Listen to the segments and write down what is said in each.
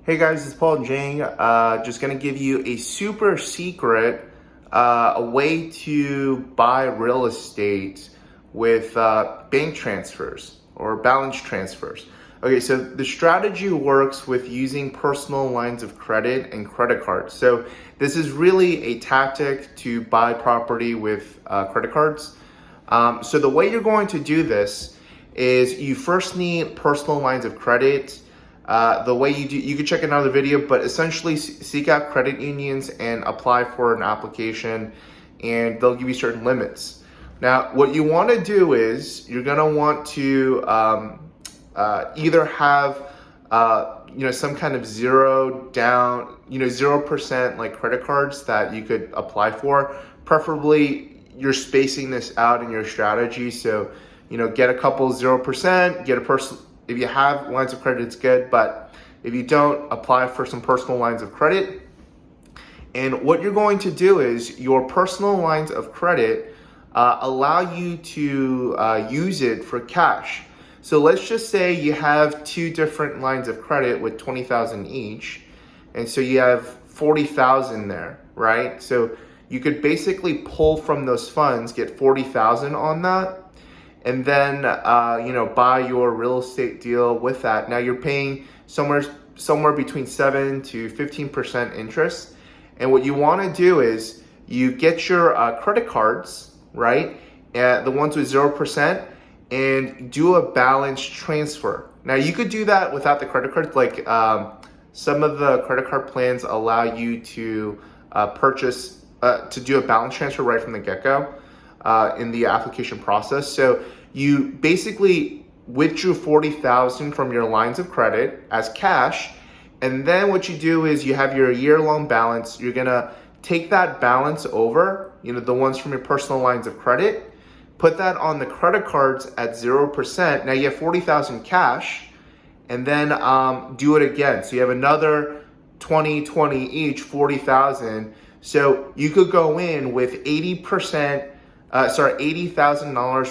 Hey guys, it's Paul Jang. Just gonna give you a super secret, a way to buy real estate with bank transfers or balance transfers. Okay, so the strategy works with using personal lines of credit and credit cards. So this is really a tactic to buy property with credit cards. So the way you're going to do this is you first need personal lines of credit. The way you do, you can check another video, but essentially seek out credit unions and apply for an application, and they'll give you certain limits. Now, what you want to do is you're going to want to either have some kind of 0% like credit cards that you could apply for. Preferably, you're spacing this out in your strategy, so get a couple 0%, get a person. If you have lines of credit, it's good, but if you don't, apply for some personal lines of credit. And what you're going to do is your personal lines of credit allow you to use it for cash. So let's just say you have two different lines of credit with $20,000 each, and so you have $40,000 there, right? So you could basically pull from those funds, get $40,000 on that, and then buy your real estate deal with that. Now you're paying somewhere between 7 to 15% interest. And what you want to do is you get your credit cards, right? The ones with 0%, and do a balance transfer. Now you could do that without the credit cards. Like some of the credit card plans allow you to to do a balance transfer right from the get-go. In the application process. So you basically withdrew $40,000 from your lines of credit as cash, and then what you do is you have your year-long balance. You're gonna take that balance over, the ones from your personal lines of credit, put that on the credit cards at 0%. Now you have $40,000 cash, and then do it again. So you have another 20 each, $40,000. So you could go in with $80,000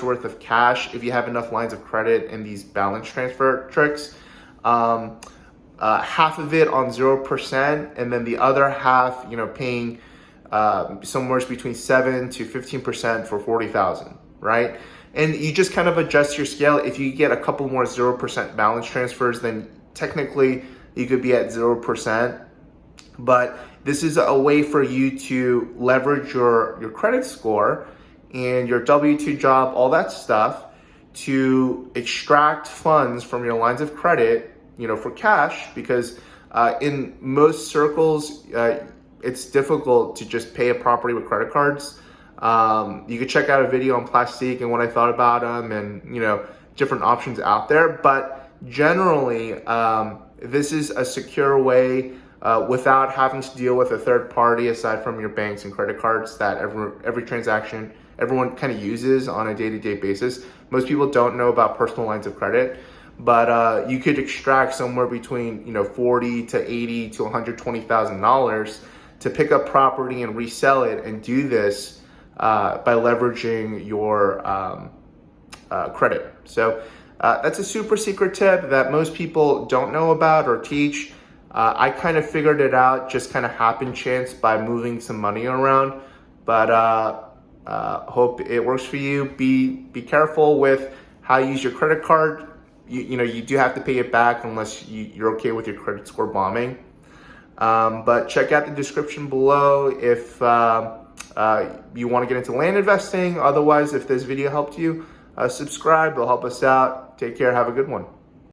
worth of cash if you have enough lines of credit and these balance transfer tricks. Half of it on 0%, and then the other half, paying somewhere between 7 to 15% for $40,000, right? And you just kind of adjust your scale. If you get a couple more 0% balance transfers, then technically you could be at 0%. But this is a way for you to leverage your credit score and your W-2 job, all that stuff, to extract funds from your lines of credit, for cash, because in most circles, it's difficult to just pay a property with credit cards. You could check out a video on Plastiq and what I thought about them, and different options out there. But generally, this is a secure way without having to deal with a third party aside from your banks and credit cards that every transaction everyone kind of uses on a day-to-day basis. Most people don't know about personal lines of credit, but you could extract somewhere between $40 to $80 to $120,000 to pick up property and resell it, and do this by leveraging your credit. So that's a super secret tip that most people don't know about or teach. I kind of figured it out, just kind of happen chance by moving some money around, but hope it works for you. Be careful with how you use your credit card. You do have to pay it back unless you're okay with your credit score bombing. But check out the description below if you want to get into land investing. Otherwise, if this video helped you, subscribe. It'll help us out. Take care. Have a good one.